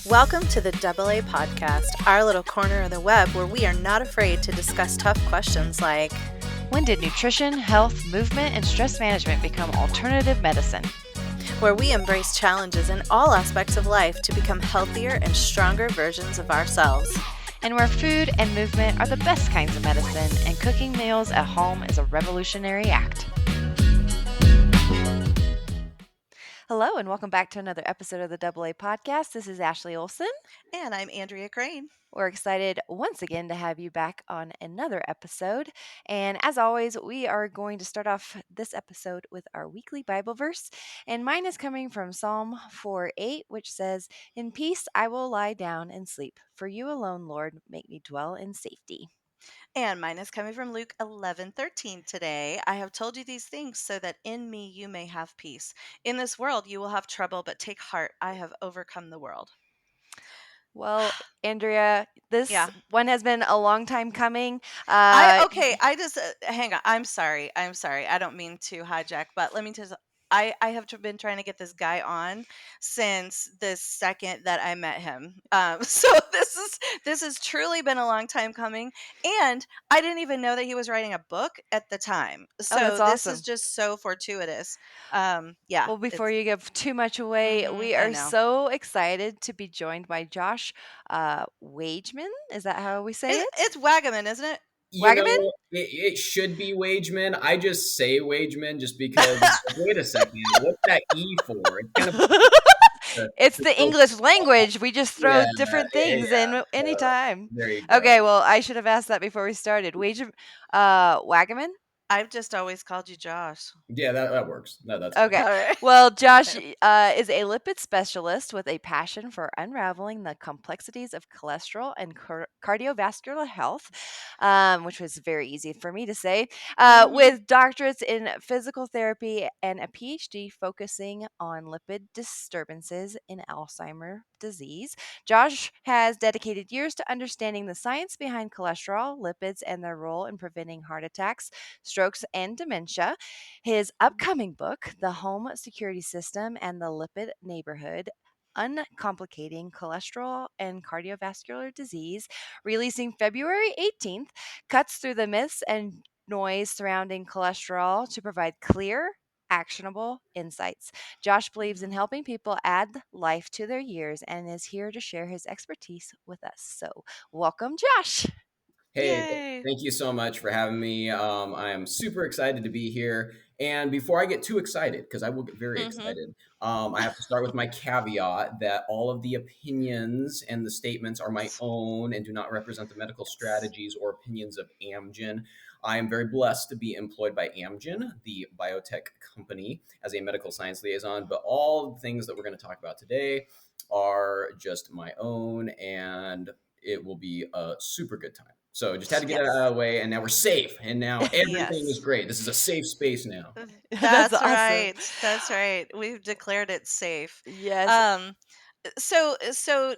Welcome to the AA Podcast, our little corner of the web where we are not afraid to discuss tough questions like, when did nutrition, health, movement, and stress management become alternative medicine? Where we embrace challenges in all aspects of life to become healthier and stronger versions of ourselves. And where food and movement are the best kinds of medicine, and cooking meals at home is a revolutionary act. Hello, and welcome back to another episode of the AA Podcast. This is Ashley Olson. And I'm Andrea Crane. We're excited once again to have you back on another episode. And as always, we are going to start off this episode with our weekly Bible verse. And mine is coming from Psalm 4:8, which says, "In peace I will lie down and sleep. For you alone, Lord, make me dwell in safety." And mine is coming from Luke 11:13 today. I have told you these things so that in me you may have peace. In this world you will have trouble, but take heart. I have overcome the world. Well, Andrea, this one has been a long time coming. I just hang on. I'm sorry. I don't mean to hijack, but let me tell you, I have been trying to get this guy on since the second that I met him. So this has truly been a long time coming, and I didn't even know that he was writing a book at the time. So that's this is awesome. just so fortuitous. Well, before you give too much away, we I are know. so excited to be joined by Josh Wageman. Is that how we say it? It's Wageman, isn't it? You know, it should be Wageman. I just say Wageman just because, wait a second, what's that E for? It's kind of it's the English language. We just throw different things in anytime. There you go. Okay, well, I should have asked that before we started. Wageman? I've just always called you Josh. Yeah, that works. No, that's okay. Right. Well, Josh is a lipid specialist with a passion for unraveling the complexities of cholesterol and cardiovascular health, which was very easy for me to say, with doctorates in physical therapy and a PhD focusing on lipid disturbances in Alzheimer disease. Josh has dedicated years to understanding the science behind cholesterol, lipids, and their role in preventing heart attacks, strokes, and dementia. His upcoming book, The Home Security System and the Lipid Neighborhood, Un-Complicating Cholesterol and Cardiovascular Disease, releasing February 18th, cuts through the myths and noise surrounding cholesterol to provide clear, actionable insights. Josh believes in helping people add life to their years and is here to share his expertise with us. So, welcome, Josh. Hey, thank you so much for having me. I am super excited to be here. And before I get too excited, because I will get very excited, I have to start with my caveat that all of the opinions and the statements are my own and do not represent the medical strategies or opinions of Amgen. I am very blessed to be employed by Amgen, the biotech company, as a medical science liaison. But all the things that we're going to talk about today are just my own, and it will be a super good time. So just had to get it out of the way, and now we're safe, and now everything is great. This is a safe space now. That's awesome. right. That's right. We've declared it safe. Yes. So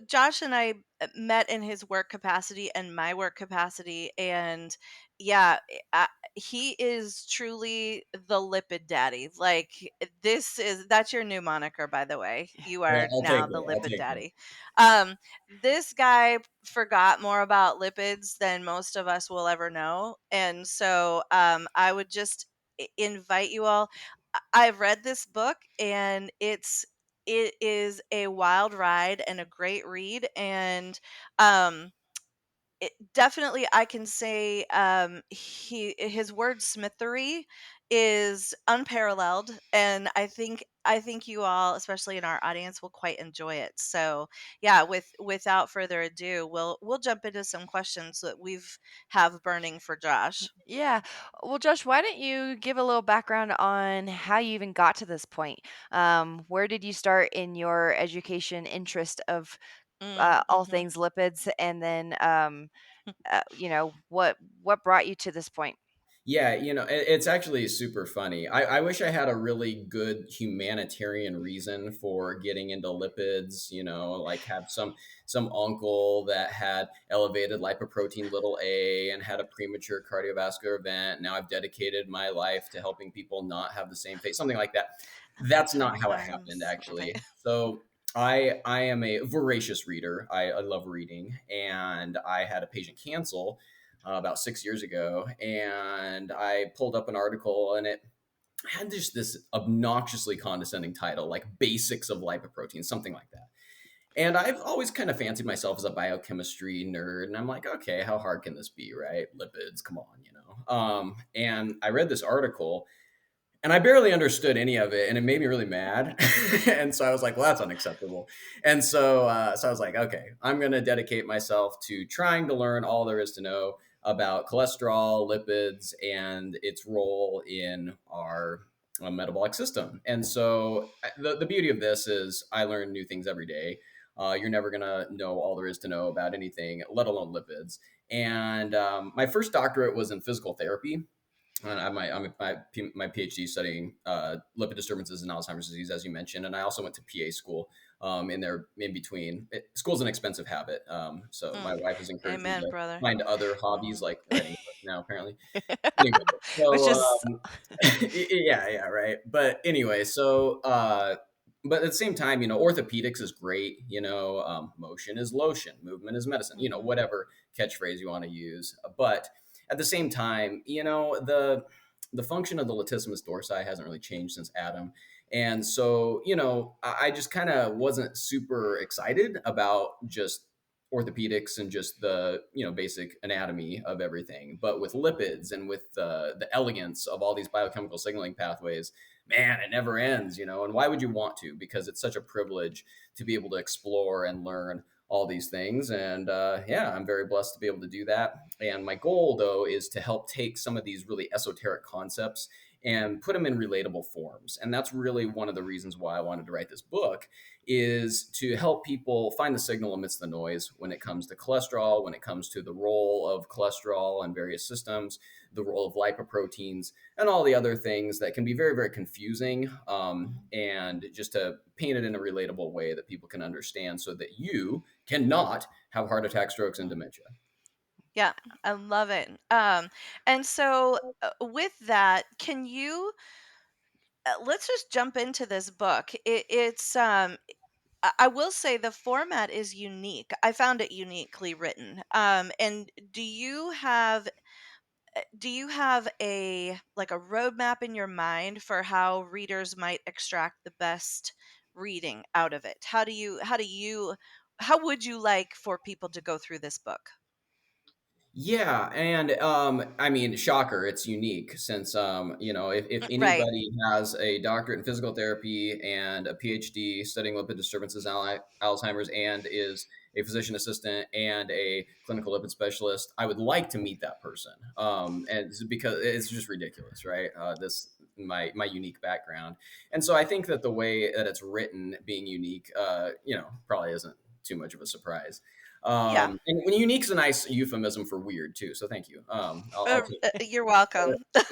Josh and I met in his work capacity and my work capacity, and he is truly the lipid daddy. Like that's your new moniker, by the way. You are now the lipid daddy. This guy forgot more about lipids than most of us will ever know, and so I would just invite you all. I've read this book, and it is a wild ride and a great read, and definitely I can say his wordsmithery is unparalleled, and I think you all, especially in our audience, will quite enjoy it. So yeah, without further ado, we'll jump into some questions that we've have burning for Josh. Yeah. Well, Josh, why don't you give a little background on how you even got to this point? Where did you start in your education interest of all things lipids, and then what brought you to this point? Yeah, it's actually super funny. I wish I had a really good humanitarian reason for getting into lipids, like have some uncle that had elevated lipoprotein little a and had a premature cardiovascular event. Now I've dedicated my life to helping people not have the same fate, something like that. That's How not many how it happened, times? Okay. actually. So I am a voracious reader. I love reading, and I had a patient cancel about 6 years ago, and I pulled up an article, and it had just this obnoxiously condescending title, like "Basics of Lipoprotein," something like that. And I've always kind of fancied myself as a biochemistry nerd, and I'm like, okay, how hard can this be, right? Lipids, come on, you know. And I read this article, and I barely understood any of it, and it made me really mad. And so I was like, "Well, that's unacceptable." And so I was like, "Okay, I'm going to dedicate myself to trying to learn all there is to know about cholesterol, lipids, and its role in our metabolic system." And so the beauty of this is I learn new things every day. You're never going to know all there is to know about anything, let alone lipids. And my first doctorate was in physical therapy, and my PhD studying lipid disturbances in Alzheimer's disease, as you mentioned, and I also went to PA school. In there, in between, school's an expensive habit, so my Mm. wife has encouraged me Amen, to brother. find other hobbies Mhm. like writing a book now. Apparently, anyway, Which so is yeah, right. But anyway, but at the same time, orthopedics is great. Motion is lotion, movement is medicine. Mhm. Whatever catchphrase you want to use. But at the same time, the function of the latissimus dorsi hasn't really changed since Adam. And so, I just kind of wasn't super excited about just orthopedics and just the basic anatomy of everything, but with lipids and with the elegance of all these biochemical signaling pathways, man, it never ends. And why would you want to? Because it's such a privilege to be able to explore and learn all these things. And yeah, I'm very blessed to be able to do that. And my goal, though, is to help take some of these really esoteric concepts and put them in relatable forms. And that's really one of the reasons why I wanted to write this book, is to help people find the signal amidst the noise when it comes to cholesterol, when it comes to the role of cholesterol in various systems, the role of lipoproteins, and all the other things that can be very, very confusing. And just to paint it in a relatable way that people can understand so that you cannot have heart attack, strokes, and dementia. Yeah, I love it. And so with that, can you let's just jump into this book. I will say the format is unique. I found it uniquely written. And do you have a like a roadmap in your mind for how readers might extract the best reading out of it? How would you like for people to go through this book? Yeah, and I mean, shocker, it's unique since if Right. anybody has a doctorate in physical therapy and a PhD studying lipid disturbances and Alzheimer's, and is a physician assistant and a clinical lipid specialist, I would like to meet that person. And because it's just ridiculous, right? This my unique background, and so I think that the way that it's written, being unique, probably isn't too much of a surprise. Yeah. And when unique is a nice euphemism for weird too. So thank you. I'll take it. You're welcome. But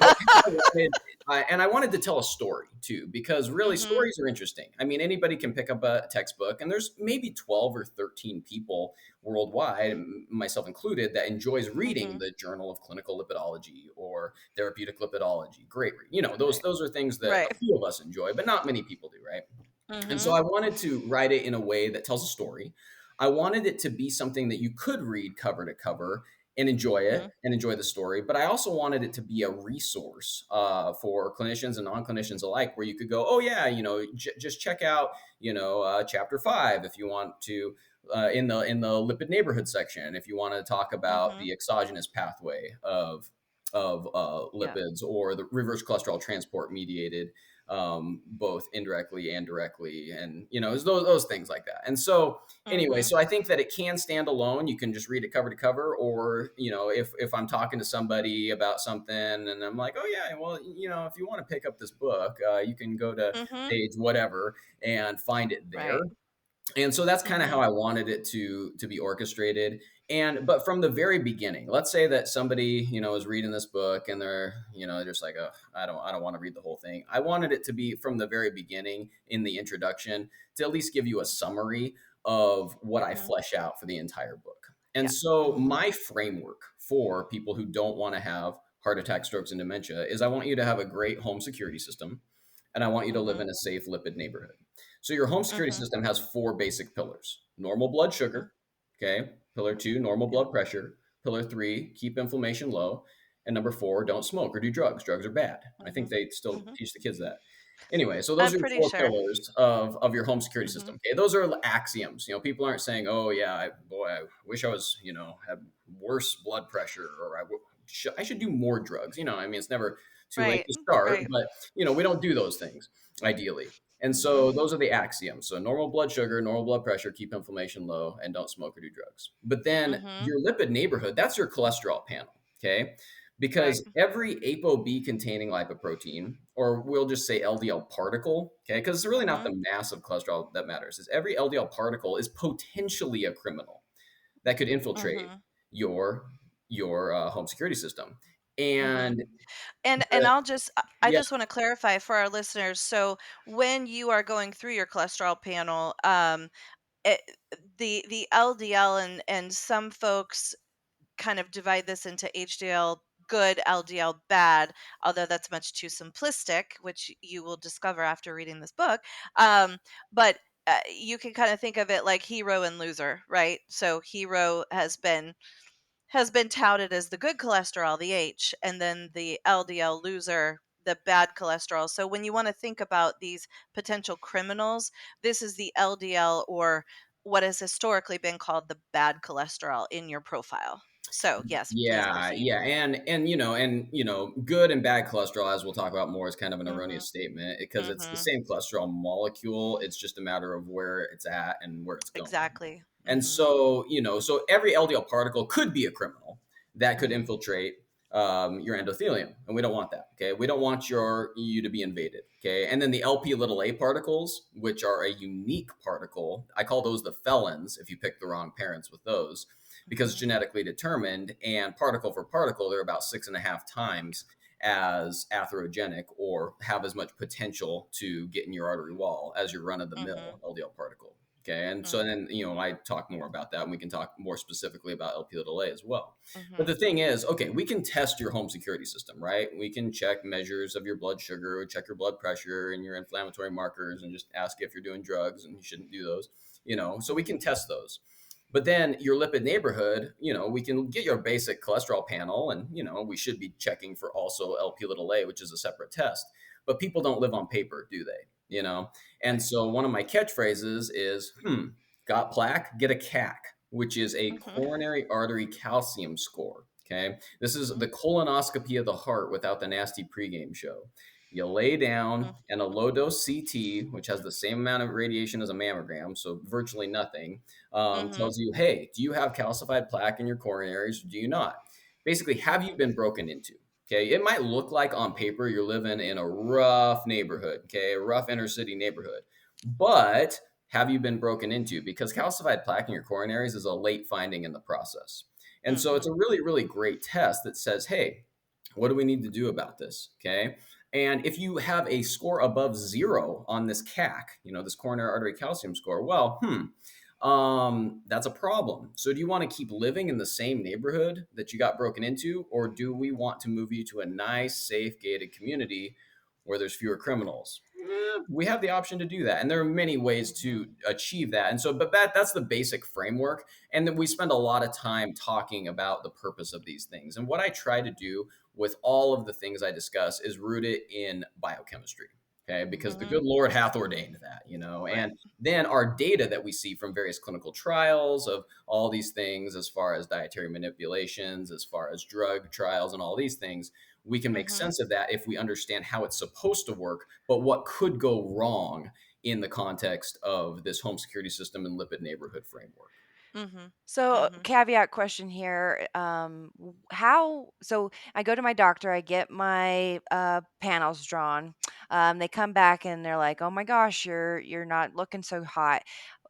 I wanted to tell a story too, because really Mhm. stories are interesting. I mean, anybody can pick up a textbook, and there's maybe 12 or 13 people worldwide, myself included, that enjoys reading Mhm. the Journal of Clinical Lipidology or Therapeutic Lipidology. Great, those Right. those are things that Right. a few of us enjoy, but not many people do, right? And so Mhm. I wanted to write it in a way that tells a story. I wanted it to be something that you could read cover to cover and enjoy Mhm. it and enjoy the story. But I also wanted it to be a resource for clinicians and non clinicians alike, where you could go, oh, yeah, just check out, chapter 5 if you want to. In the lipid neighborhood section, if you want to talk about Mhm. the exogenous pathway of Yeah. lipids or the reverse cholesterol transport mediated, both indirectly and directly, and it's those things like that. And so anyway, Mhm. so I think that it can stand alone. You can just read it cover to cover, or if I'm talking to somebody about something and I'm like, oh yeah, well, if you want to pick up this book, you can go to Mhm. page whatever and find it there. Right. And so that's kind of how Mhm. I wanted it to be orchestrated. But from the very beginning, let's say that somebody is reading this book and they're just like, oh, I don't want to read the whole thing. I wanted it to be from the very beginning in the introduction to at least give you a summary of what I Mhm. flesh out for the entire book. And Yeah. so Mhm. my framework for people who don't want to have heart attack, strokes, and dementia is I want you to have a great home security system. and I want you to live in Mhm. a safe lipid neighborhood. So your home security Mhm. system has four basic pillars: normal blood Mhm. sugar, okay? Pillar two, normal Yeah. blood pressure. Pillar three, keep inflammation low. And number four, don't smoke or do drugs. Drugs are bad. I think Mhm. they still Mhm. teach the kids that. Anyway, so those I'm are your pretty four sure. pillars of your home security Mhm. system. Okay, those are axioms. People aren't saying, "Oh yeah, boy, I wish I was, had worse blood pressure, or I should do more drugs." I mean, it's never too late Right. to start, Right. but we don't do those things ideally. And so Mhm. those are the axioms. So normal blood sugar, normal blood pressure, keep inflammation low, and don't smoke or do drugs. But then Mhm. your lipid neighborhood, that's your cholesterol panel. Okay. Right. Because every ApoB containing lipoprotein, or we'll just say LDL particle, okay, because it's really not the Mhm. mass of cholesterol that matters, is every LDL particle is potentially a criminal that could infiltrate Mhm. your home security system. Mhm. And And the, I yeah, just want to clarify for our listeners. So when you are going through your cholesterol panel, it, the LDL and some folks kind of divide this into HDL good, LDL bad, although that's much too simplistic, which you will discover after reading this book. But you can kind of think of it like hero and loser, right? So hero has been touted as the good cholesterol, the H, and then the LDL loser, the bad cholesterol. So when you want to think about these potential criminals, this is the LDL, or what has historically been called the bad cholesterol in your profile. So, yes, please yeah, proceed. yeah, and good and bad cholesterol, as we'll talk about more, is kind of an Mhm. erroneous statement because it's the Mhm. same cholesterol molecule. It's just a matter of where it's at and where it's going. Exactly. And Mhm. so every LDL particle could be a criminal that could Mhm. infiltrate your endothelium, and we don't want that. Okay, we don't want you to be invaded. Okay, and then the LP little a particles, which are a unique particle, I call those the felons. If you pick the wrong parents with those, because it's Mhm. genetically determined, and particle for particle, they're about 6.5 times as atherogenic or have as much potential to get in your artery wall as your run of the Mhm. mill LDL particle. Okay. And so Mhm. then, I talk more about that, and we can talk more specifically about LP little a as well. But Mhm. the thing is, okay, we can test your home security system, right? We can check measures of your blood sugar, check your blood pressure and your inflammatory markers, and just ask if you're doing drugs, and you shouldn't do those, so we Mhm. can test those. But then your lipid neighborhood, we can get your basic cholesterol panel, and we should be checking for also LP little a, which is a separate test. But people don't live on paper, do they? And Right. so one of my catchphrases is, got plaque, get a CAC, which is a Mhm. coronary artery calcium score. Okay. This is Mhm. the colonoscopy of the heart without the nasty pregame show. You lay down, Mhm. and a low dose CT, which has the same amount of radiation as a mammogram, so virtually nothing, Mhm. tells you, hey, do you have calcified plaque in your coronaries, or do you not? Basically, have you Mhm. been broken into? Okay, it might look like on paper you're living in a rough neighborhood, okay, a rough inner city neighborhood, but have you been broken into? Because calcified plaque in your coronaries is a late finding in the process. And so it's Mhm. a really, really great test that says, hey, what do we need to do about this? Okay. And if you have a score above 0 on this CAC, this coronary artery calcium score, well, that's a problem. So do you want to keep living in the same neighborhood that you got broken into, or do we want to move you to a nice, safe, gated community where there's fewer criminals? We have the option to do that, and there are many ways Mhm. to achieve that. And so, but that's the basic framework, and then we spend a lot of time talking about the purpose of these things. And what I try to do with all of the things I discuss is root it in biochemistry. Okay, because the Mhm. good Lord hath ordained that, Right. and then our data that we see from various clinical trials of all these things, as far as dietary manipulations, as far as drug trials, and all these things, we can make Mhm. sense of that if we understand how it's supposed to work, but what could go wrong in the context of this home security system and lipid neighborhood framework. Mhm. So, Mhm. caveat question here. How, so I go to my doctor, I get my panels drawn. They come back and they're like, "Oh my gosh, you're not looking so hot."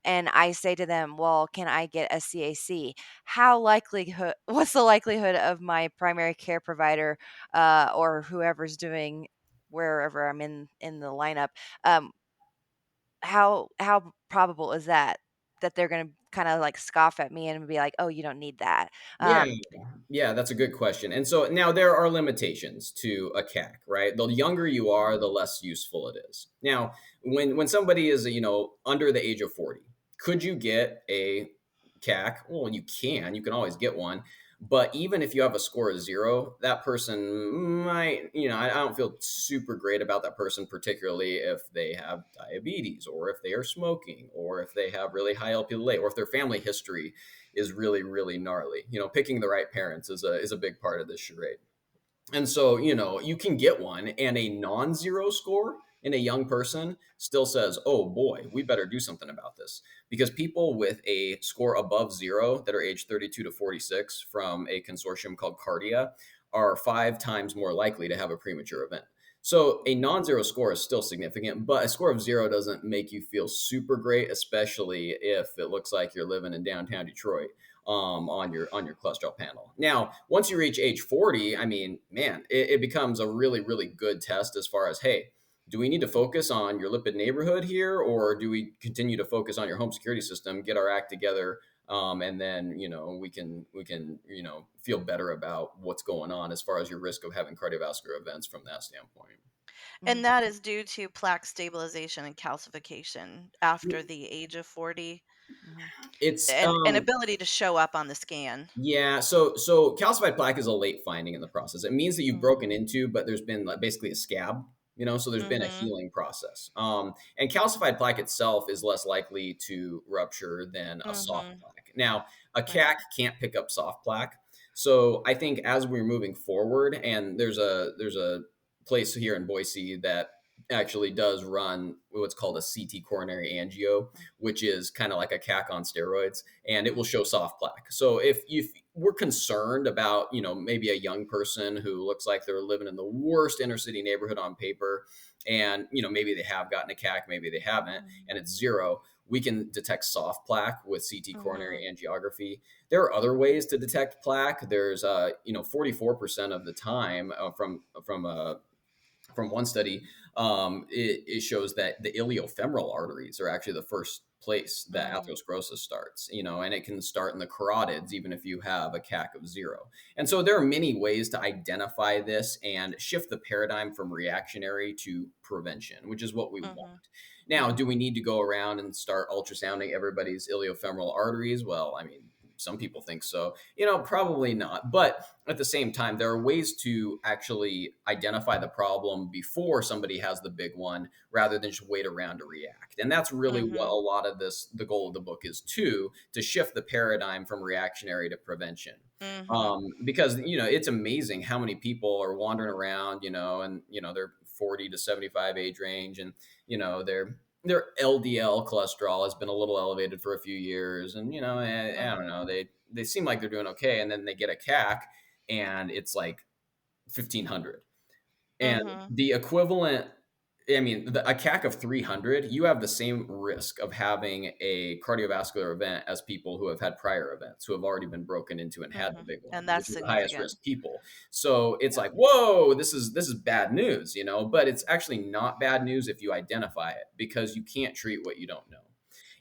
And I say to them, "Well, can I get a CAC?" How likelihood what's the likelihood of my primary care provider or whoever's doing wherever I'm in the lineup, um how probable is that? that they're gonna kinda, like, scoff at me and be like, "Oh, you don't need that." Yeah, Um yeah, that's a good question. And so now there are limitations to a CAC, right? The younger you are, the Mhm, less useful it is. Now, when somebody is, under the age of 40, could you get a CAC? Well, you can. You can always get one. But even if you have a score of 0, that person might, I don't feel super great about that person, particularly if they have diabetes or if they are smoking or if they have really high Lp(a) or if their family history is really, really gnarly. Picking the right parents is a big part of this charade. And so, you can get one, and a non-zero score in a young person still says, oh boy, we better do something about this. Because people with a score above 0 that are age 32 to 46 from a consortium called Cardia are 5 times more likely to have a premature event. So a non-zero score is still significant, but a score of 0 doesn't make you feel super great, especially if it looks like you're living in downtown Detroit on your cholesterol panel. Now, once you reach age 40, I mean, man, it becomes a really, really good test as far as, hey, do we need to focus on your lipid neighborhood here, or do we continue to focus on your home security system, get our act together, and then we can feel better about what's going on as far as your risk of having cardiovascular events from that standpoint. mhm, And that is due to plaque stabilization and calcification after the age of 40 mhm, It's and ability to show up on the scan. Yeah, so calcified plaque is a late finding in the process. It means that you've mhm, broken into, but there's been like basically a scab, so there's been a Mhm. healing process. And calcified plaque itself is less likely to rupture than a soft Mhm. plaque. Now, a Right. CAC can't pick up soft plaque. So I think as we're moving forward, and there's a place here in Boise that actually does run what's called a CT coronary angio, which is kind of like a CAC on steroids, and it will mhm, show soft plaque. So if we're concerned about, maybe a young person who looks like they're living in the worst inner city neighborhood on paper, and, maybe they have gotten a CAC, maybe they haven't, mhm, and it's 0, we can detect soft plaque with CT Mhm. coronary angiography. There are other ways to detect plaque. There's, 44% of the time from one study, it shows that the iliofemoral arteries are actually the first place that Mm. atherosclerosis starts, and it can start in the carotids even if you have a CAC of 0. And so there are many ways to identify this and shift the paradigm from reactionary to prevention, which is what we Mhm. want. Now, Mhm. do we need to go around and start ultrasounding everybody's iliofemoral arteries? Well, I mean, some people think so, probably not. But at the same time, there are ways to actually identify the problem before somebody has the big one rather than just wait around to react. And that's really what a Mhm. lot of the goal of the book is too, to shift the paradigm from reactionary to prevention. Mhm. Because, it's amazing how many people are wandering around, and, they're 40 to 75 age range, and, their LDL cholesterol has been a little elevated for a few years, and I don't know, Mhm. they seem like they're doing okay, and then they get a CAC, and it's like 1,500. And Mhm. the equivalent, I mean, a CAC of 300, you have the same risk of having a cardiovascular event as people who have had prior events, who have already been broken into and had the Mhm. big one, And which that's are the highest significant. risk people. So it's Yeah. like, whoa, this is bad news, but it's actually not bad news if you identify it, because you can't treat what you don't know.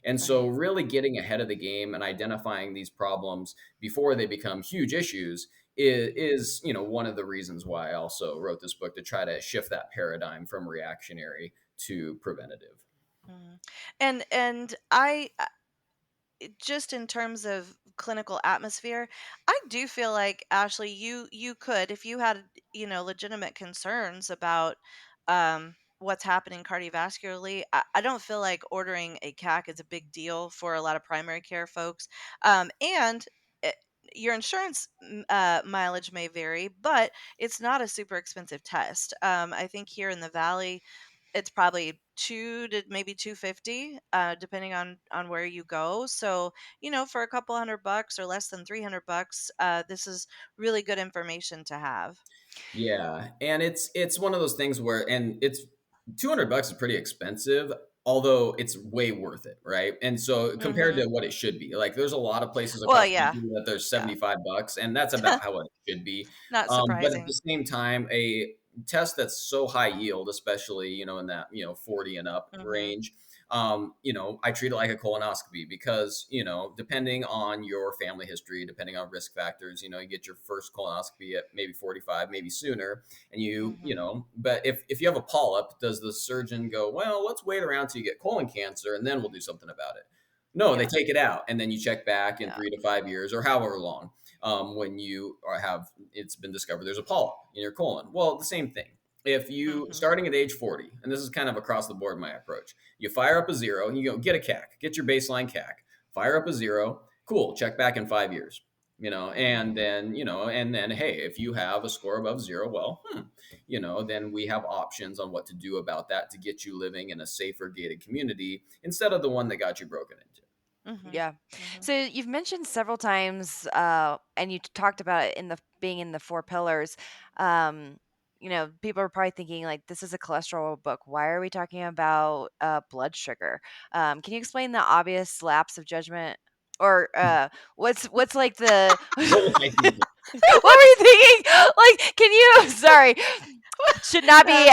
And so Right. really getting ahead of the game and identifying these problems before they become huge issues is one of the reasons why I also wrote this book, to try to shift that paradigm from reactionary to preventative. Mhm. And just in terms of clinical atmosphere, I do feel like Ashley, you could, if you had, legitimate concerns about what's happening cardiovascularly. I don't feel like ordering a CAC is a big deal for a lot of primary care folks. And it, your insurance mileage may vary, but it's not a super expensive test. I think here in the valley, it's probably 2 to maybe 250, depending on where you go. So, for a couple $100 or less than $300, this is really good information to have. Yeah, and it's one of those things where, and it's $200 is pretty expensive, although it's way worth it, right? And so compared to Mhm. what it should be, like there's a lot of places Well, across the yeah. country that there's Yeah. $75, and that's about how it should be. Not But at the surprising. same time, a test that's so high yield, especially in that 40 and up Mhm. range, I treat it like a colonoscopy because, depending on your family history, depending on risk factors, you get your first colonoscopy at maybe 45, maybe sooner. And but if you have a polyp, does the surgeon go, well, let's wait around till you get colon cancer and then we'll do something about it? No, they Yeah. take it out and then you check back in Yeah. 3 to 5 years or however long, when it's been discovered there's a polyp in your colon. Well, the same thing. If you Mhm. starting at age 40, and this is kind of across the board my approach, you fire up a zero, and you go get a CAC, get your baseline CAC, fire up a zero, cool, check back in 5 years, and Mhm. then hey, if you have a score above zero, well, then we have options on what to do about that to get you living in a safer gated community instead of the one that got you broken into. Mhm. Yeah. Mhm. So you've mentioned several times, and you talked about it in the being in the four pillars. Um, people are probably thinking like, this is a cholesterol book. Why are we talking about blood sugar? Can you explain the obvious lapse of judgment, or what's like the What was I thinking? what were you thinking? Like, can you? Sorry, should not be.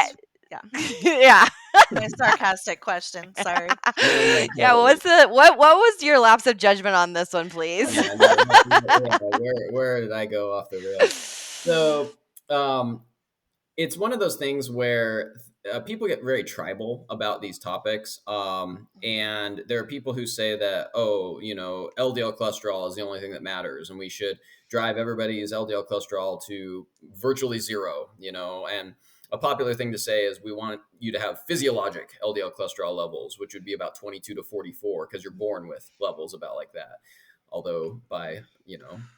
Yeah. Yeah. My sarcastic question. Sorry. No, no, Yeah, totally. what was your lapse of judgment on this one, Oh please? man, yeah, where did I go off the rails? So, it's one of those things where people get very tribal about these topics. Mhm. And there are people who say that, oh, LDL cholesterol is the only thing that matters, and we should drive everybody's LDL cholesterol to virtually zero, and a popular thing to say is we want you to have physiologic LDL cholesterol levels, which would be about 22 to 44, because you're born with levels about like that. Although by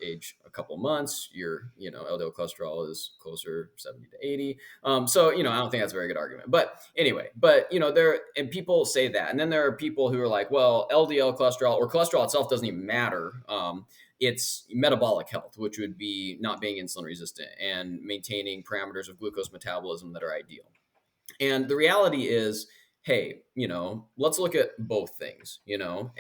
age a couple months, your LDL cholesterol is closer 70 to 80. So I don't think that's a very good argument. But anyway, there, and people say that, and then there are people who are like, well, LDL cholesterol or cholesterol itself doesn't even matter. It's metabolic health, which would be not being insulin resistant and maintaining parameters of glucose metabolism that are ideal. And the reality is, hey, let's look at both things,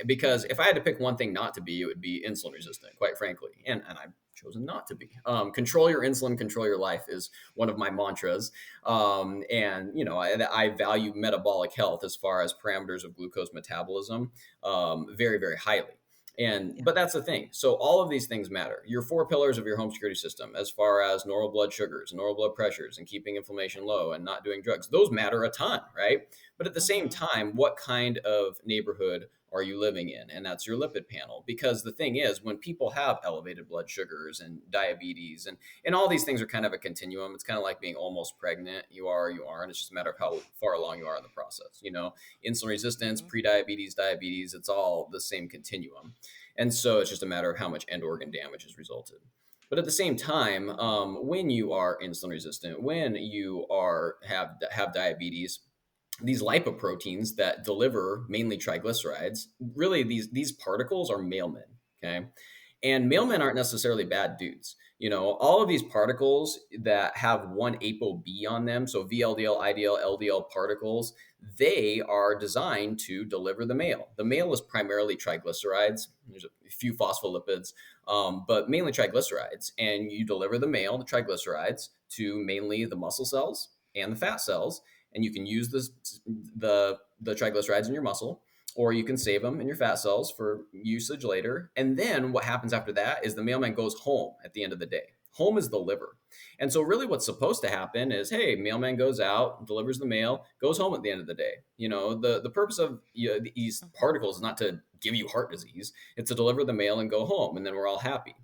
because if I had to pick one thing not to be, it would be insulin resistant, quite frankly. And I've chosen not to be. Control your insulin, control your life is one of my mantras. And, I value metabolic health as far as parameters of glucose metabolism very, very highly. Yeah. But that's the thing. So all of these things matter. Your four pillars of your home security system, as far as normal blood sugars, normal blood pressures, and keeping inflammation low and not doing drugs, those matter a ton, right? But at the same Mhm. time, what kind of neighborhood are you living in? And that's your lipid panel. Because the thing is, when people have elevated blood sugars and diabetes, and all these things are kind of a continuum. It's kind of like being almost pregnant. You are, you aren't. It's just a matter of how far along you are in the process. Insulin resistance, Mhm. pre-diabetes, diabetes, it's all the same continuum. And so it's just a matter of how much end organ damage has resulted. But at the same time, Mhm. when you are insulin resistant, when you have diabetes, these lipoproteins that deliver mainly triglycerides, really these particles are mailmen. Okay, and mailmen aren't necessarily bad dudes. All of these particles that have one ApoB on them, so VLDL, IDL, LDL particles, they are designed to deliver the mail. The mail is primarily triglycerides. There's a few phospholipids, but mainly triglycerides. And you deliver the mail, the triglycerides, to mainly the muscle cells and the fat cells. And you can use the triglycerides in your muscle, or you can save them in your fat cells for usage later. And then what happens after that is the mailman goes home at the end of the day. Home is the liver. And so, really, what's supposed to happen is, hey, mailman goes out, delivers the mail, goes home at the end of the day. The purpose of these Mhm. particles is not to give you heart disease, it's to deliver the mail and go home, and then we're all happy.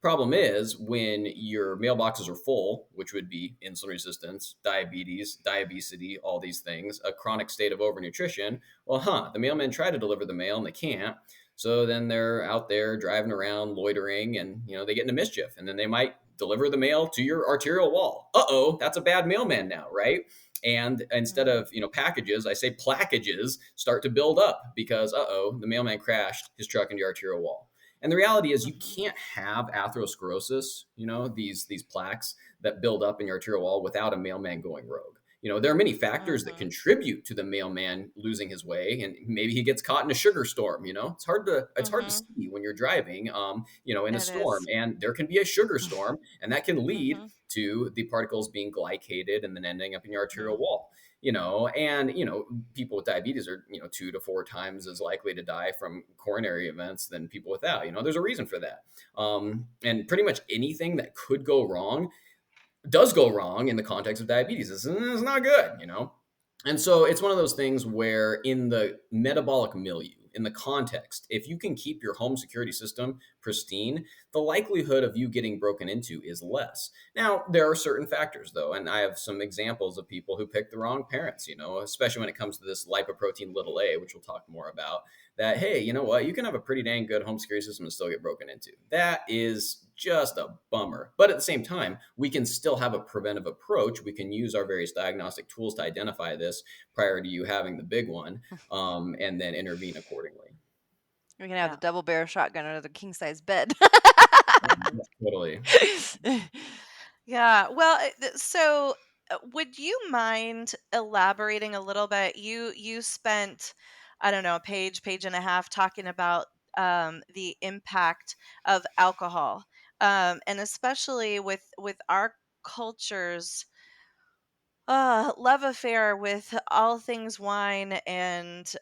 Problem is, when your mailboxes are full, which would be insulin resistance, diabetes, diabesity, all these things, a chronic state of overnutrition, well, the mailmen try to deliver the mail and they can't. So then they're out there driving around, loitering, and they get into mischief. And then they might deliver the mail to your arterial wall. Uh-oh, that's a bad mailman now, right? And instead Mhm. of packages, I say placages start to build up because the mailman crashed his truck into your arterial wall. And the reality is, you Mhm. can't have atherosclerosis, these plaques that build up in your arterial wall without a mailman going rogue. There are many factors that Mhm. contribute to the mailman losing his way, and maybe he gets caught in a sugar storm. It's hard to Mhm. see when you're driving, in a It storm, is. and there can be a sugar storm, and that can lead Mhm. to the particles being glycated and then ending up in your arterial Mhm. wall. and people with diabetes are 2 to 4 times as likely to die from coronary events than people without. There's a reason for that. And pretty much anything that could go wrong does go wrong in the context of diabetes. It's not good. And so it's one of those things where, in the metabolic milieu, in the context, if you can keep your home security system pristine, the likelihood of you getting broken into is less. Now, there are certain factors, though, and I have some examples of people who picked the wrong parents, especially when it comes to this lipoprotein little a, which we'll talk more about. That, hey, you know what? You can have a pretty dang good home security system and still get broken into. That is just a bummer. But at the same time, we can still have a preventive approach. We can use our various diagnostic tools to identify this prior to you having the big one, and then intervene accordingly. We're gonna have the Yeah. double barrel shotgun under the king size bed. Totally. Yeah. Well, so would you mind elaborating a little bit? You spent, I don't know, a page and a half talking about the impact of alcohol, and especially with our cultures love affair with all things wine. And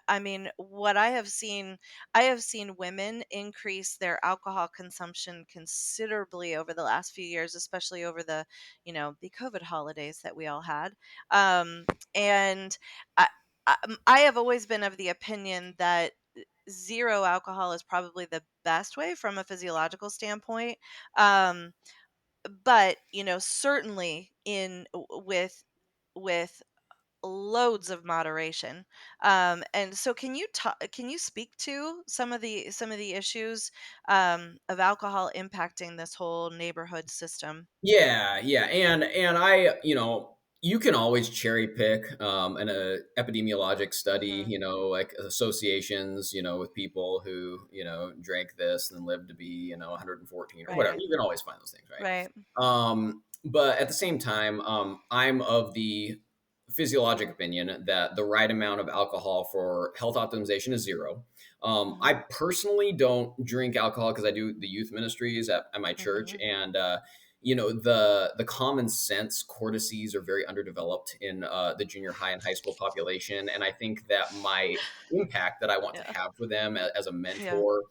I mean, what I have seen women increase their alcohol consumption considerably over the last few years, especially over the COVID holidays that we all had. And I, I have always been of the opinion that zero alcohol is probably the best way from a physiological standpoint. Um, but certainly with loads of moderation. And so can you speak to some of the issues of alcohol impacting this whole neighborhood system? Yeah, yeah, and you can always cherry pick an epidemiologic study, Hmm. like associations, with people who drank this and lived to be 114 or whatever. Right. You can always find those things, right? Right. But at the same time, I'm of the physiologic opinion that the right amount of alcohol for health optimization is zero. I Hmm. personally don't drink alcohol because I do the youth ministries at my church, Hmm. and the common sense cortices are very underdeveloped in the junior high and high school population, and I think that my impact that I want to Yeah. have for them as a Yeah. mentor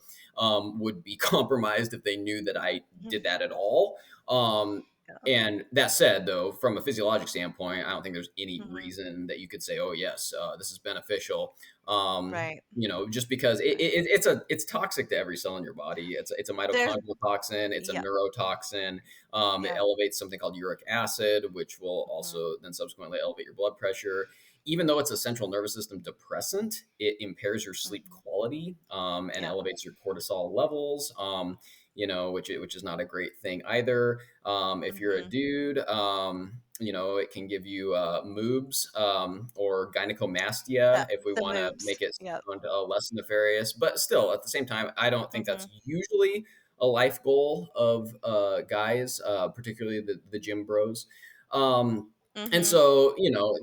would be compromised if they knew that I did that at all. Um, Yeah. and that said, though, from a physiologic standpoint, I don't think there's any Hmm. reason that you could say, "Oh, yes, this is beneficial." Right. Just because it's toxic to every cell in your body. It's a There's mitochondrial toxin. It's a yeah. neurotoxin. It Yeah. elevates something called uric acid, which will Hmm. also then subsequently elevate your blood pressure. Even though it's a central nervous system depressant, it impairs your sleep Hmm. quality, and Yeah. elevates your cortisol levels. Which is not a great thing either. If you're a Hmm. dude, it can give you moobs, or gynecomastia Yeah. if we The want to make moves. it Yep. sound less nefarious. But still, at the same time, I don't think Hmm. that's usually a life goal of guys, particularly the gym bros. And Hmm. so,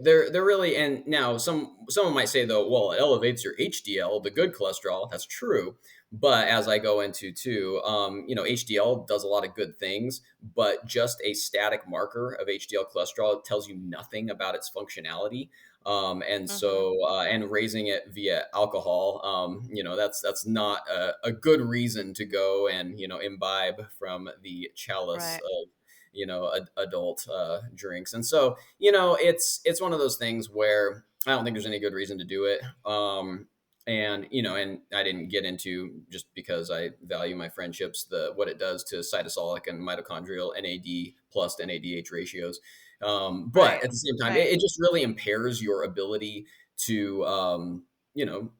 they're really, and now someone might say, though, well, it elevates your HDL, the good cholesterol. That's true. But as I go into too, HDL does a lot of good things, but just a static marker of HDL cholesterol tells you nothing about its functionality. And Hmm. so, and raising it via alcohol, that's not a good reason to go and imbibe from the chalice Right. of adult drinks. And so, it's one of those things where I don't think there's any good reason to do it. And I didn't get into, just because I value my friendships, the what it does to cytosolic and mitochondrial NAD plus to NADH ratios. But Right. at the same time, it, Right. it just really impairs your ability to you know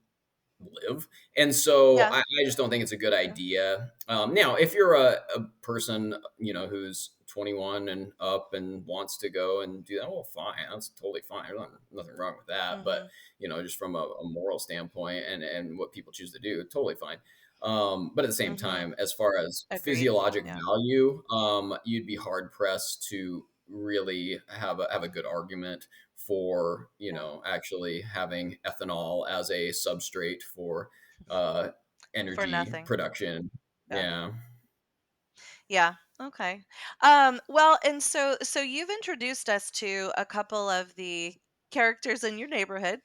live. And so Yeah. I just don't think it's a good Yeah. idea. Now, if you're a person, who's 21 and up and wants to go and do that, well, fine. That's totally fine. There's nothing wrong with that. But, Hmm. just from a moral standpoint and what people choose to do, totally fine. But at the same Hmm. time, as far as Agreed. physiologic Yeah. value, you'd be hard pressed to really have a good argument for Yeah. actually having ethanol as a substrate for uh, For energy nothing. production. Yeah. Yeah. Yeah. Okay. Well, and so you've introduced us to a couple of the characters in your neighborhood.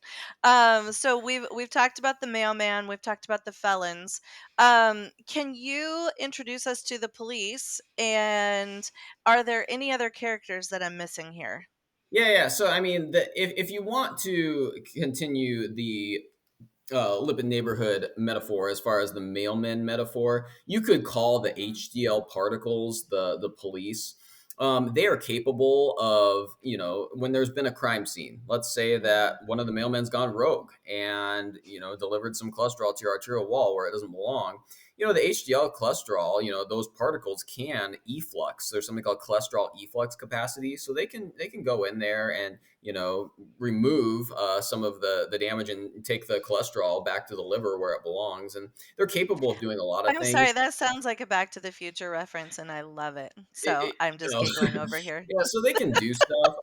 So we've talked about the mailman, we've talked about the felons. Can you introduce us to the police? And are there any other characters that I'm missing here? Yeah. So I mean, if you want to continue the Lipid Neighborhood metaphor, as far as the mailman metaphor, you could call the Hmm. HDL particles the police. They are capable of, when there's been a crime scene. Let's say that Hmm. one of the mailmen's gone rogue and delivered some cholesterol to your arterial wall where it doesn't belong. The HDL cholesterol, those particles can efflux. There's something called cholesterol efflux capacity, so they can go in there and remove some of the damage and take the cholesterol back to the liver where it belongs. And they're capable of doing a lot of I'm things. sorry, that sounds like a Back to the Future reference, and I love it. It, So it, I'm just giggling over here. yeah, so they can do stuff.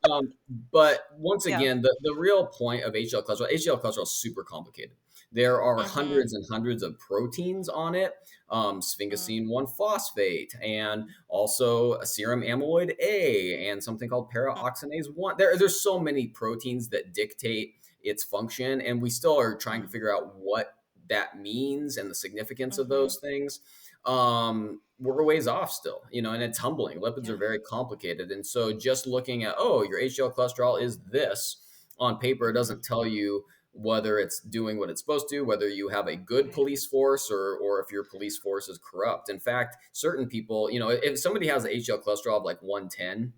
But once Yeah. again, the real point of HDL cholesterol is super complicated. There are Mhm. hundreds and hundreds of proteins on it, Mm. sphingosine 1 phosphate, and also a serum amyloid A, and something called Mm. paraoxenase 1. There's so many proteins that dictate its function, and we still are trying to Mm. figure out what that means and the significance of Mhm. those things. We're a ways off still, and it's humbling. Lipids are Yeah. very complicated. And so just looking at, oh, your HDL cholesterol is this on paper, it Mhm. doesn't tell you whether it's doing what it's supposed to, whether you have a good Right. police force or if your police force is corrupt. In fact, certain people, if somebody has an HDL cholesterol of like 110,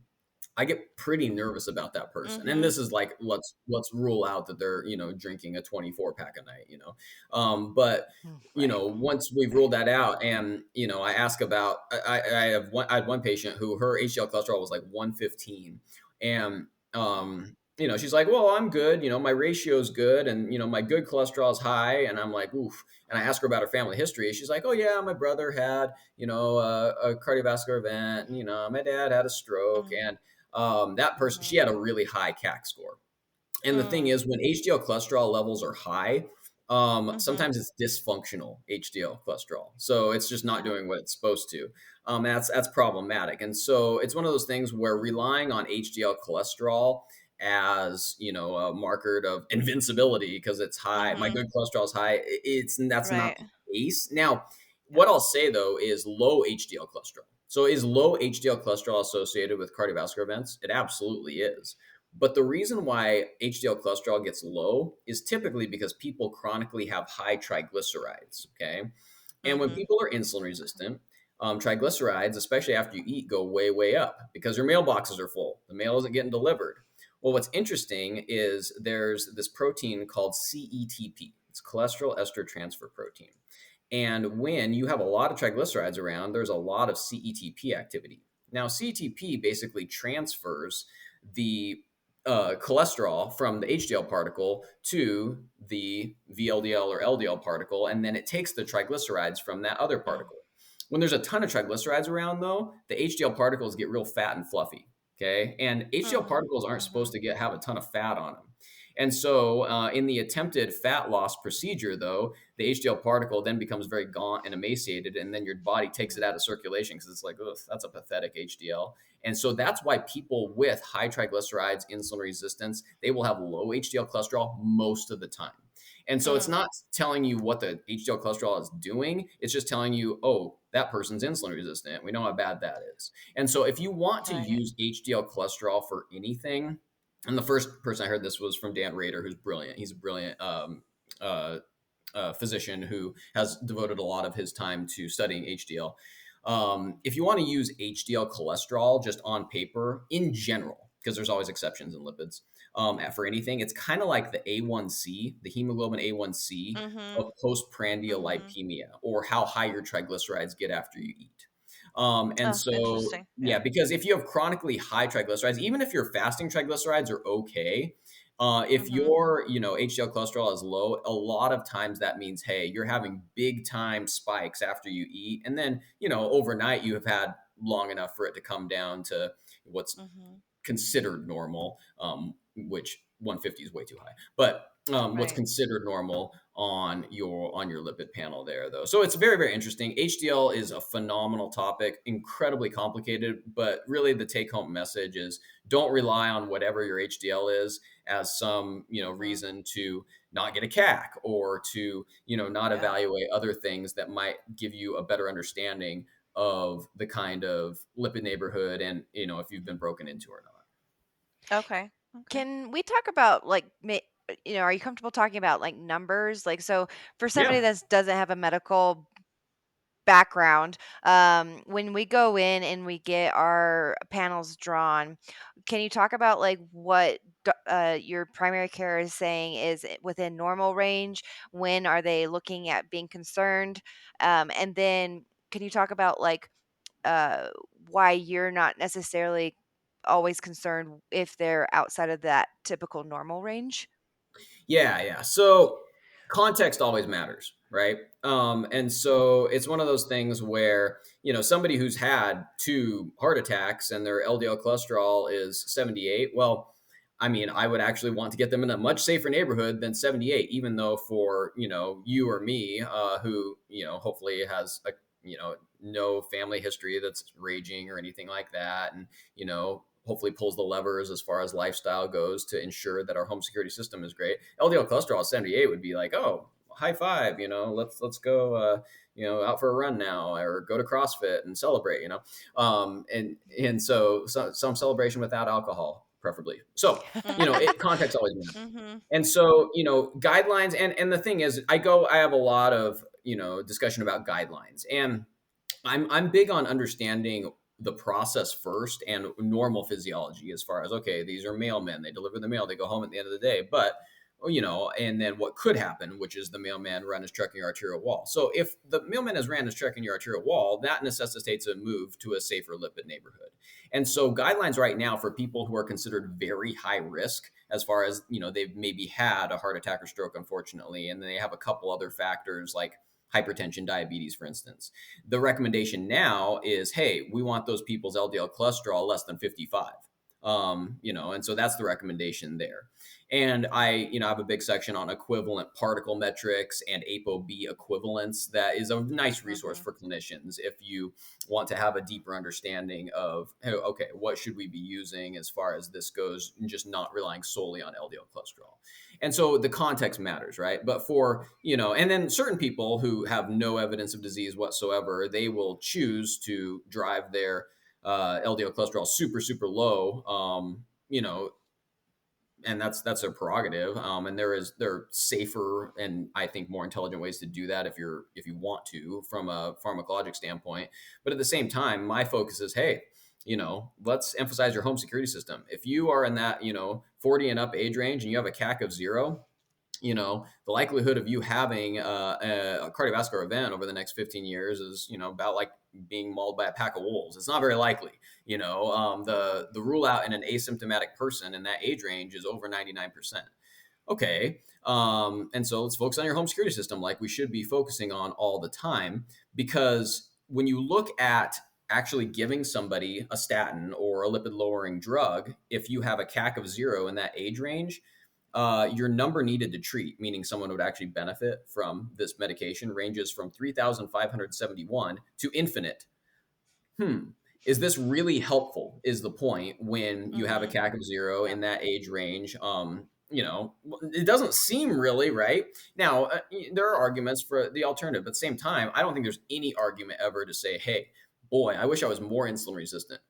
I get pretty nervous about that person. And Mhm. this is like, let's rule out that they're, drinking a 24 pack a night, but Mm, right. once we've Right. ruled that out, and I ask about, I had one patient who her HDL cholesterol was like 115, and Mm. she's like, well, I'm good, my ratio is good, and my good cholesterol is high, and I'm like, oof. And I ask her about her family history. She's like, oh yeah, my brother had a cardiovascular event, and my dad had a stroke, Mm. and that person, she Mhm. had a really high CAC score. And the thing Mm. is, when HDL cholesterol levels are high, Mhm. sometimes it's dysfunctional HDL cholesterol. So it's just not Yeah. doing what it's supposed to. That's problematic. And so it's one of those things where Mhm. relying on HDL cholesterol as a marker of invincibility because it's high, my Mhm. good cholesterol is high. That's not Right. the case. Now, Yeah. what I'll say though is low HDL cholesterol. So is low HDL cholesterol associated with cardiovascular events? It absolutely is. But the reason why HDL cholesterol gets low is typically because people chronically have high triglycerides. Okay. And when Mhm. people are insulin resistant, triglycerides, especially after you eat, go way, way up because your mailboxes are full. The mail isn't getting delivered. Well, what's interesting is there's this protein called CETP. It's cholesterol ester transfer protein. And when you have a lot of triglycerides around, there's a lot of CETP activity. Now, CETP basically transfers the cholesterol from the HDL particle to the VLDL or LDL particle, and then it takes the triglycerides from that other Mm. particle. When there's a ton of triglycerides around, though, the HDL particles get real fat and fluffy. Okay, and HDL Mm. particles aren't supposed Mhm. to have a ton of fat on them. And so, in the attempted fat loss procedure, though, the HDL particle then becomes very gaunt and emaciated, and then your body takes it Mhm. out of circulation because it's like, ugh, that's a pathetic HDL. And so that's why people with high triglycerides, insulin resistance, they will have low HDL cholesterol most of the time. And so it's Mm. not telling you what the HDL cholesterol is doing. It's just telling you, oh, that person's insulin resistant. We know how bad that is. And so if you want to Right. use HDL cholesterol for anything, and the first person I heard this was from Dan Rader, who's brilliant. He's a brilliant uh, physician who has devoted a lot of his time to studying HDL. If you want to use HDL cholesterol just on paper in general, because there's always exceptions in lipids for anything, it's kind of like the A1C, the hemoglobin A1C of Mhm. postprandial Mhm. lipemia, or how high your triglycerides get after you eat. And Oh, so, interesting. Yeah. yeah, because if you have chronically high triglycerides, even if your fasting triglycerides are okay, if Mhm. your HDL cholesterol is low, a lot of times that means, hey, you're having big time spikes after you eat, and then overnight you have had long enough for it to come down to what's Mhm. considered normal, which 150 is way too high. But what's Right. considered normal on your lipid panel there, though. So it's very, very interesting. HDL is a phenomenal topic, incredibly complicated, but really the take home message is don't rely on whatever your HDL is as some Mhm. reason to not get a CAC or to not Yeah. evaluate other things that might give you a better understanding of the kind of lipid neighborhood and if you've been broken into or not. Okay. Okay. Can we talk about like are you comfortable talking about like numbers? Like, so for somebody Yeah. that doesn't have a medical background, when we go in and we get our panels drawn, can you talk about like what your primary care is saying is within normal range? When are they looking at being concerned? And then can you talk about like uh, why you're not necessarily always concerned if they're outside of that typical normal range? Yeah, yeah. So context always matters, right? And so it's one of those things where, somebody who's had two heart attacks and their LDL cholesterol is 78, well, I mean, I would actually want to get them in a much safer neighborhood than 78, even though for, you or me, who, hopefully has no family history that's raging or anything like that. And, hopefully pulls the levers as far as lifestyle goes to ensure that our home security system is great. LDL cholesterol at 78 would be like, oh, high five, let's go, out for a run now or go to CrossFit and celebrate, and so some celebration without alcohol, preferably. So, Mhm. context always matters. Mhm. And so, guidelines, and the thing is, I have a lot of, discussion about guidelines, and I'm big on understanding the process first and normal physiology as far as okay, these are mailmen, they deliver the mail, they go home at the end of the day, but and then what could happen, which is the mailman run his truck in your arterial wall. So if the mailman has ran his truck in your arterial wall, that necessitates a move to a safer lipid neighborhood. And so guidelines right now for people who are considered very high risk, as far as they've maybe had a heart attack or stroke, unfortunately, and they have a couple other factors like hypertension, diabetes, for instance. The recommendation now is, hey, we want those people's LDL cholesterol less than 55. And so that's the recommendation there. And I have a big section on equivalent particle metrics and ApoB equivalents. That is a nice resource Mhm. for clinicians if you want to have a deeper understanding of, hey, okay, what should we be using as far as this goes, and just not relying solely on LDL cholesterol. And so the context matters, right? But for, and then certain people who have no evidence of disease whatsoever, they will choose to drive their LDL cholesterol super, super low, and that's their prerogative. And there are safer and I think more intelligent ways to do that if you want to from a pharmacologic standpoint. But at the same time, my focus is, hey, let's emphasize your home security system. If you are in that 40 and up age range and you have a CAC of 0, the likelihood of you having a cardiovascular event over the next 15 years is, about like being mauled by a pack of wolves. It's not very likely. Mhm. The rule out in an asymptomatic person in that age range is over 99%. Okay. And so let's focus on your home security system like we should be focusing on all the time, because when you look at actually giving somebody a statin or a lipid lowering drug, if you have a CAC of 0 in that age range, your number needed to treat, meaning someone would actually benefit from this medication, ranges from 3,571 to infinite. Hmm. Is this really helpful? Is the point when you have a Mhm. CAC of 0 Yeah. in that age range? It doesn't seem really right. Now, there are arguments for the alternative, but at the same time, I don't think there's any argument ever to say, hey, boy, I wish I was more insulin resistant.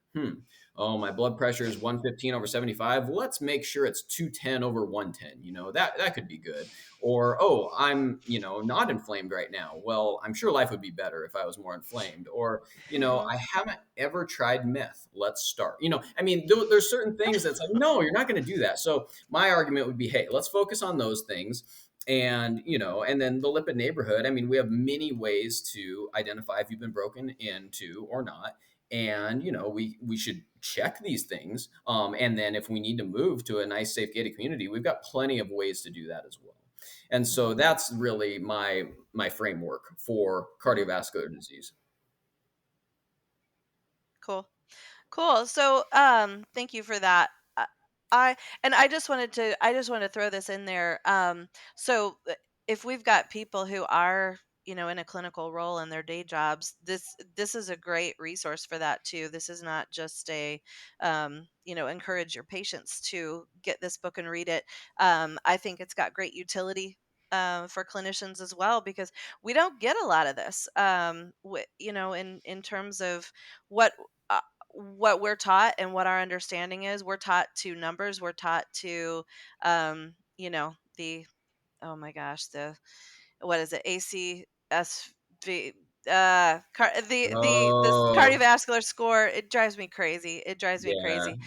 Oh, my blood pressure is 115 over 75. Let's make sure it's 210 over 110. That could be good. Or, oh, I'm, not inflamed right now. Well, I'm sure life would be better if I was more inflamed. Or, Mhm. I haven't ever tried meth. Let's start. I mean, there's certain things that's like, no, you're not going to do that. So my argument would be, hey, let's focus on those things. And, and then the lipid neighborhood. I mean, we have many ways to identify if you've been broken into or not. And, we should check these things. And then if we need to move to a nice, safe gated community, we've got plenty of ways to do that as well. And so Mhm. that's really my framework for Mhm. cardiovascular disease. Cool. Cool. So, thank you for that. I just wanted to throw this in there. So if we've got people who are, in a clinical role in their day jobs, this is a great resource for that too. This is not just encourage your patients to get this book and read it. I think it's got great utility for clinicians as well, because we don't get a lot of this. In terms of what. What we're taught and what our understanding is, we're taught to numbers, we're taught to the, oh my gosh, the, what is it, ACSV, the this Oh, cardiovascular score. It drives me crazy, yeah,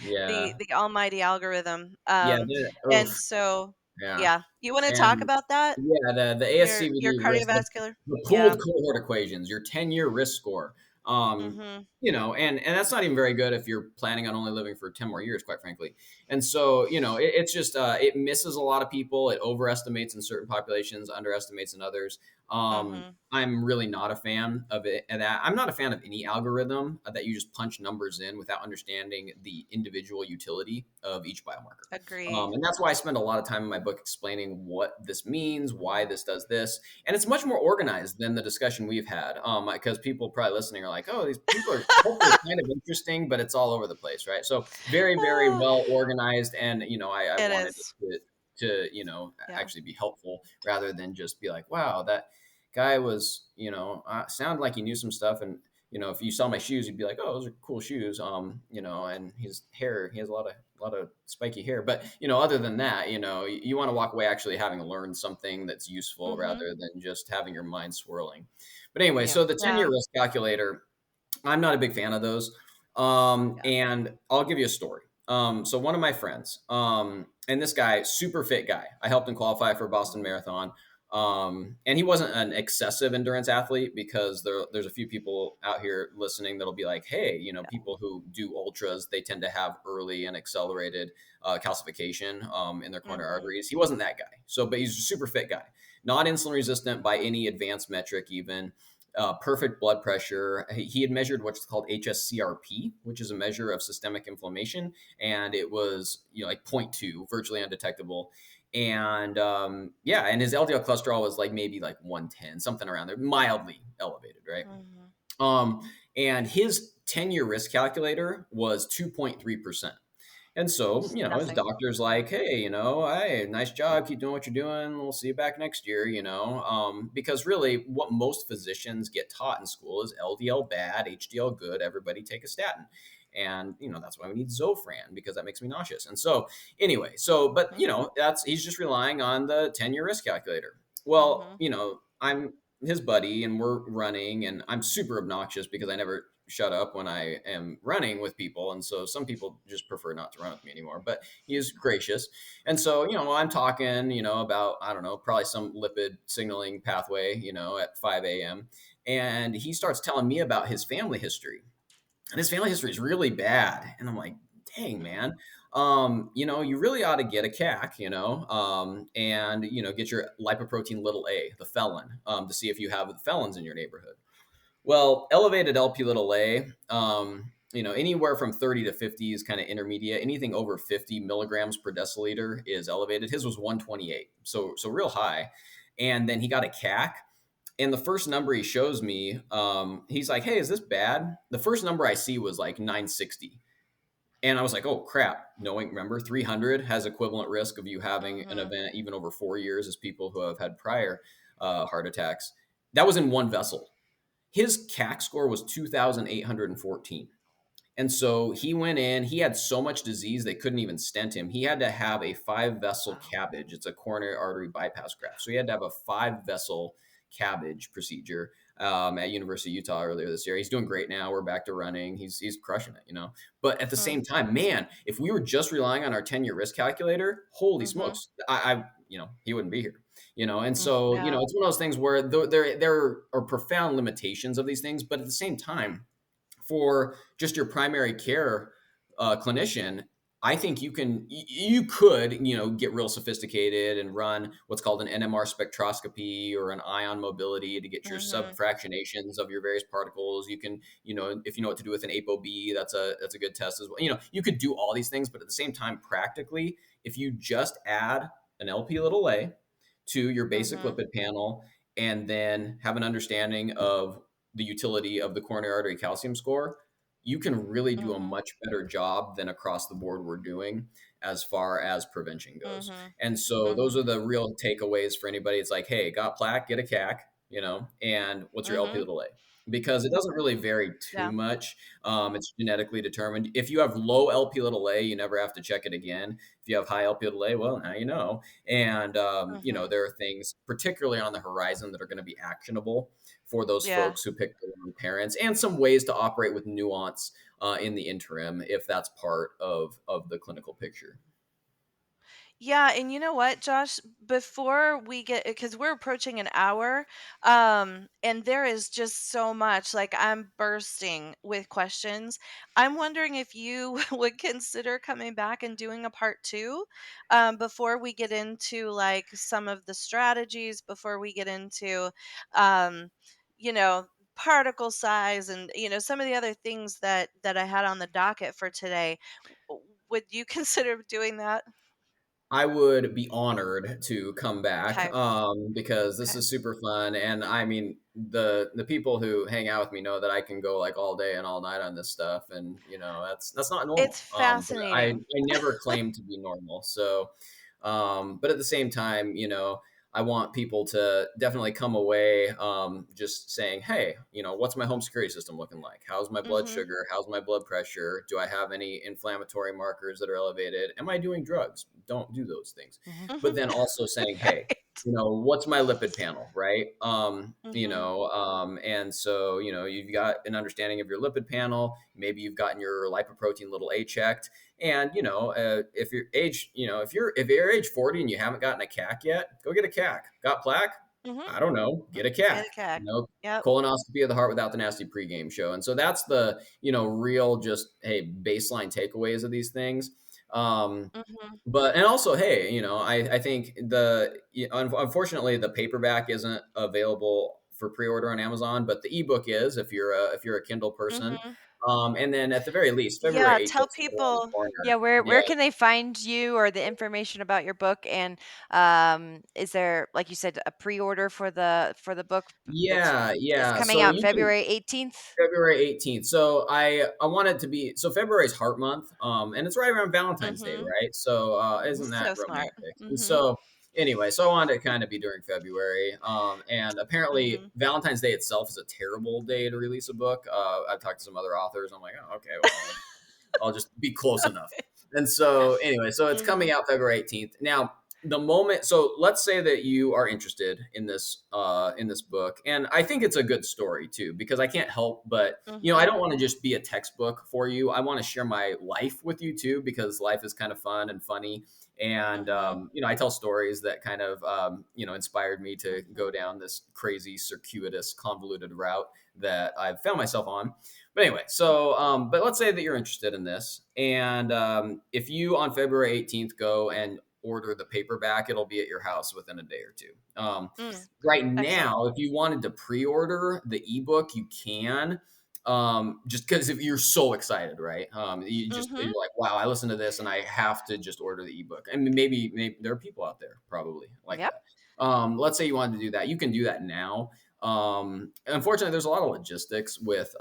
yeah, the almighty algorithm. yeah. And Oof, so yeah. yeah, you want to talk And about that, yeah, the your ASCVD risk, cardiovascular. the Yeah. pooled cohort equations, your 10-year risk score. Um, Mhm. and that's not even very good if you're planning on only living for 10 more years, quite frankly. And so, it's just it misses a lot of people. It overestimates in certain populations, underestimates in others. Mhm. I'm really not a fan of it. And that I'm not a fan of any algorithm that you just punch numbers in without understanding the individual utility of each biomarker. Agree. And that's why I spend a lot of time in my book explaining what this means, why Mhm. this does this, and it's much more organized than the discussion we've had. Because people probably listening are like, "Oh, these people are hopefully kind of interesting, but it's all over the place, right?" So very, very Ah, well organized, and I it wanted it is. to Yeah. actually be helpful rather than just be like, "Wow, that guy was sounded like he knew some stuff," and if you saw my shoes, you'd be like, "Oh, those are cool shoes." And his hair, he has a lot of spiky hair. But other than that, you want to walk away actually having learned something that's useful Mhm. rather than just having your mind swirling. But anyway, Yeah. so the 10-year Yeah. risk calculator, I'm not a big fan of those. Yeah. And I'll give you a story. So one of my friends, and this guy, super fit guy, I helped him qualify for Boston Mhm. Marathon. And he wasn't an excessive endurance athlete, because there's a few people out here listening that'll be like, hey, people who do ultras, they tend to have early and accelerated calcification in their coronary Mhm. arteries. He wasn't that guy. So, but he's a super fit guy, not insulin resistant by any advanced metric, even perfect blood pressure. He had measured what's called hs-CRP, which is a measure of systemic inflammation, and it was like zero point 0.2, virtually undetectable. And yeah, and his LDL cholesterol was like maybe like 110, something around there, mildly elevated, right? Mhm. Um, and his 10-year risk calculator was 2.3%. And so, his Nothing. doctor's Mhm. like, hey, hey, nice job. Keep doing what you're doing. We'll see you back next year, because really what most physicians get taught in school is LDL bad, HDL good, everybody take a statin. And, that's why we need Zofran, because that makes me nauseous. And so, anyway, but, Mhm. he's just relying on the 10-year risk calculator. Well, Mhm. I'm his buddy and we're running, and I'm super obnoxious because I never shut up when I am running with people. And so some people just prefer not to run with me anymore, but he is gracious. And so, I'm talking, about, I don't know, probably some lipid signaling pathway, at 5 a.m. And he starts telling me about his family history. And his family history is really bad. And I'm like, dang, man. Mhm. You really ought to get a CAC, and, get your lipoprotein little a, the felon, to see if you have felons in your neighborhood. Well, elevated LP little a, anywhere from 30 to 50 is kind of intermediate. Anything over 50 milligrams per deciliter is elevated. His was 128, so real high. And then he got a CAC. And the first number he shows me, he's like, "Hey, is this bad?" The first number I see was like 960. And I was like, "Oh crap!" Knowing, remember, 300 has equivalent risk of you having an Mhm. event even over 4 years as people who have had prior heart attacks. That was in one vessel. His CAC score was 2,814. And so he went in, he had so much disease they couldn't even stent him. He had to have a 5 vessel Wow. cabbage. It's a coronary artery bypass graft. So he had to have a 5 vessel cabbage procedure at University of Utah earlier this year. He's doing great now. We're back to running. He's crushing it. But at the Mm. same time, man, if we were just relying on our 10-year risk calculator, holy Mhm. smokes, he wouldn't be here. And Mm. so Yeah. it's one of those things where there are profound limitations of these things, but at the same time, for just your primary care clinician, I think you could, get real sophisticated and run what's called an NMR spectroscopy or an ion mobility to get your Mhm. subfractionations of your various particles. You can, if you know what to do with an ApoB, that's a good test as well. You could do all these things, but at the same time, practically, if you just add an LP little a to your basic Mhm. lipid panel and then have an understanding of the utility of the coronary artery calcium score, you can really do a Mhm. much better job than across the board we're doing as far as prevention goes. Mhm. And so those Mhm. are the real takeaways for anybody. It's like, hey, got plaque, get a CAC, and what's your LP Mhm. little a? Because it doesn't really vary too Yeah. much. It's genetically determined. If you have low LP little a, you never have to check it again. If you have high LP little a, well, now you know. And, Mhm. there are things, particularly on the horizon, that are going to be actionable for those Yeah. folks who pick their own parents, and some ways to operate with nuance in the interim if that's part of the clinical picture. Yeah, and you know what, Josh? Before we get, because we're approaching an hour, and there is just so much. Like I'm bursting with questions. I'm wondering if you would consider coming back and doing a part two, before we get into like some of the strategies, before we get into, um, you know, particle size, and some of the other things that I had on the docket for today. Would you consider doing that? I would be honored to come back Okay. because this Okay. is super fun, and I mean the people who hang out with me know that I can go like all day and all night on this stuff, and that's not It's normal. But I fascinating. never claim to be normal. So, but at the same time, I want people to definitely come away just saying, hey, what's my home security system looking like? How's my blood Mhm. sugar? How's my blood pressure? Do I have any inflammatory markers that are elevated? Am I doing drugs? Don't do those things. Mhm. But then also saying, hey, Right. what's my lipid panel, right? Mhm. And so, you've got an understanding of your lipid panel. Maybe you've gotten your lipoprotein little A checked. And if you're age, if you're age 40 and you haven't gotten a CAC yet, go get a CAC. Got plaque? Mhm. I don't know. Get a Get CAC. a cat. Yep. Colonoscopy of the heart without the nasty pregame show. And so that's the real just hey baseline takeaways of these things. Mhm. But and also, hey, I think unfortunately the paperback isn't available for pre-order on Amazon, but the ebook is if you're a Kindle person. Mhm. And then at the very least, February Yeah, 18th tell is right around the people. corner. Yeah, where Yeah, can they find you or the information about your book? And is there, like you said, a pre-order for the book that's yeah, is yeah. coming So out you can February 18th? February 18th. So I want it to be so February's Heart Month, and it's right around Valentine's Day, Mhm. right? So isn't that So smart. romantic? And Mhm. so anyway, so I wanted to kind of be during February, and apparently Mhm. Valentine's Day itself is a terrible day to release a book. I've talked to some other authors. I'm like, oh, okay, well, I'll just be close enough. And so anyway, so it's coming Mhm. out February 18th. Now, the moment so let's say that you are interested in this book, and I think it's a good story too, because I can't help but I Mhm. don't want to just be a textbook for you. I want to share my life with you too, because life is kind of fun and funny. And Mhm. I tell stories that kind of inspired me to Mhm. go down this crazy circuitous convoluted route that I've found myself on. But anyway, so but let's say that you're interested in this, and if you on February 18th go and order the paperback, it'll be at your house within a day or two. Mm. Right Excellent. now, if you wanted to pre-order the ebook, you can. Just because if you're so excited, right? Mhm. You're like, wow, I listened to this and I have to just order the ebook. And maybe there are people out there probably like Yep. that. Let's say you wanted to do that, you can do that now. Unfortunately, there's a lot of logistics with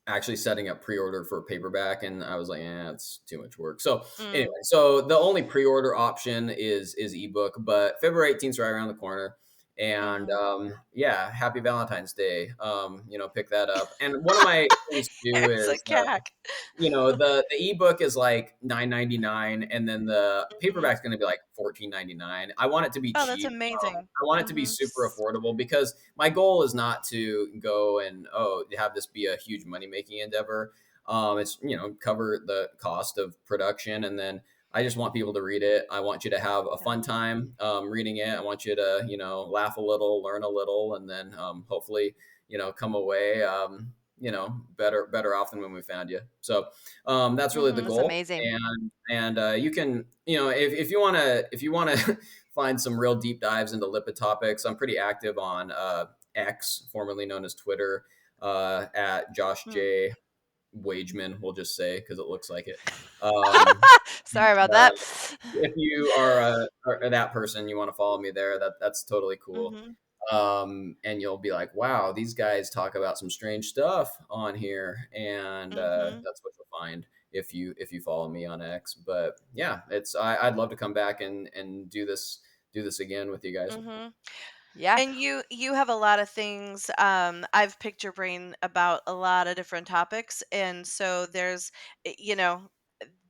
actually setting up pre-order for paperback, and I was like, it's too much work. So anyway, Mm. so the only pre-order option is ebook, but February 18th is right around the corner. And Mhm. yeah, happy Valentine's Day. Pick that up. And one of my things to do There's a is cack. the ebook is like 9.99, and then the Mhm. paperback's going to be like 14.99. I want it to be Oh, that's cheap. amazing. I want it to be Mhm. super affordable, because my goal is not to go and have this be a huge money making endeavor. It's cover the cost of production, and then I just want people to read it. I want you to have a Yeah. fun time reading it. I want you to laugh a little, learn a little, and then hopefully come away. better off than when we found you. So that's really the That's goal. amazing. And you can, if you want to find some real deep dives into lipid topics, I'm pretty active on X, formerly known as Twitter, at Josh Hmm. J. Wageman, we'll just say, because it looks like it. Sorry about that. If you are that person, you want to follow me there, that's totally cool. Mhm. And you'll be like, wow, these guys talk about some strange stuff on here, and Mhm. that's what you'll find if you follow me on X. But yeah, I'd love to come back and do this again with you guys. Mhm. Yeah, And you have a lot of things. I've picked your brain about a lot of different topics, and so there's,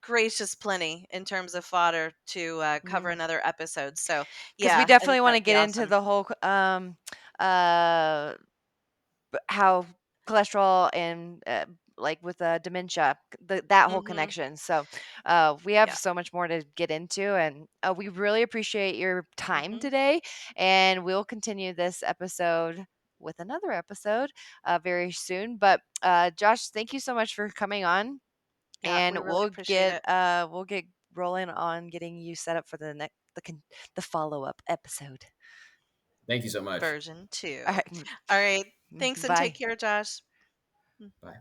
gracious plenty in terms of fodder to cover another episode. So because we yeah, I think definitely want to that'd be get into awesome. the whole uh how cholesterol and like with dementia, that whole Mhm. connection. So we have Yeah. so much more to get into, and we really appreciate your time Mhm. today. And we'll continue this episode with another episode very soon. But Josh, thank you so much for coming on, Yeah, and we really appreciate it. we'll get rolling on getting you set up for the next the follow up episode. Thank you so much. Version All 2. right, All right. Thanks and take bye. care, Josh. Bye.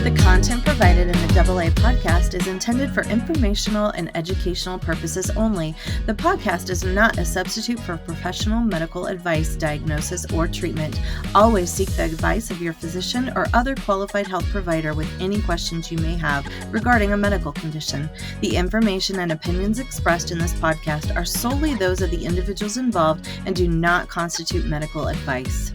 The content provided in the AA podcast is intended for informational and educational purposes only. The podcast is not a substitute for professional medical advice, diagnosis, or treatment. Always seek the advice of your physician or other qualified health provider with any questions you may have regarding a medical condition. The information and opinions expressed in this podcast are solely those of the individuals involved and do not constitute medical advice.